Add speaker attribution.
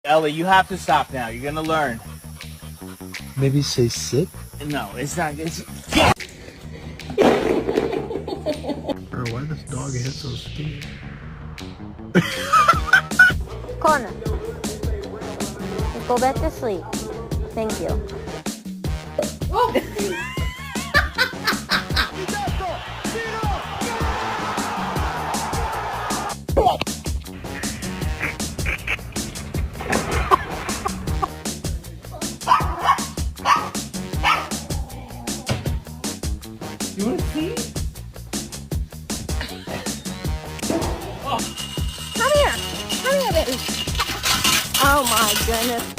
Speaker 1: Ellie, you have to stop now. You're gonna learn.
Speaker 2: Maybe say sit?
Speaker 1: No, it's not. It's...
Speaker 2: Bro, why does dog head so skinny?
Speaker 3: Connor, go back to sleep. Thank you.
Speaker 1: You wanna see?
Speaker 3: Come here, baby. Oh my goodness.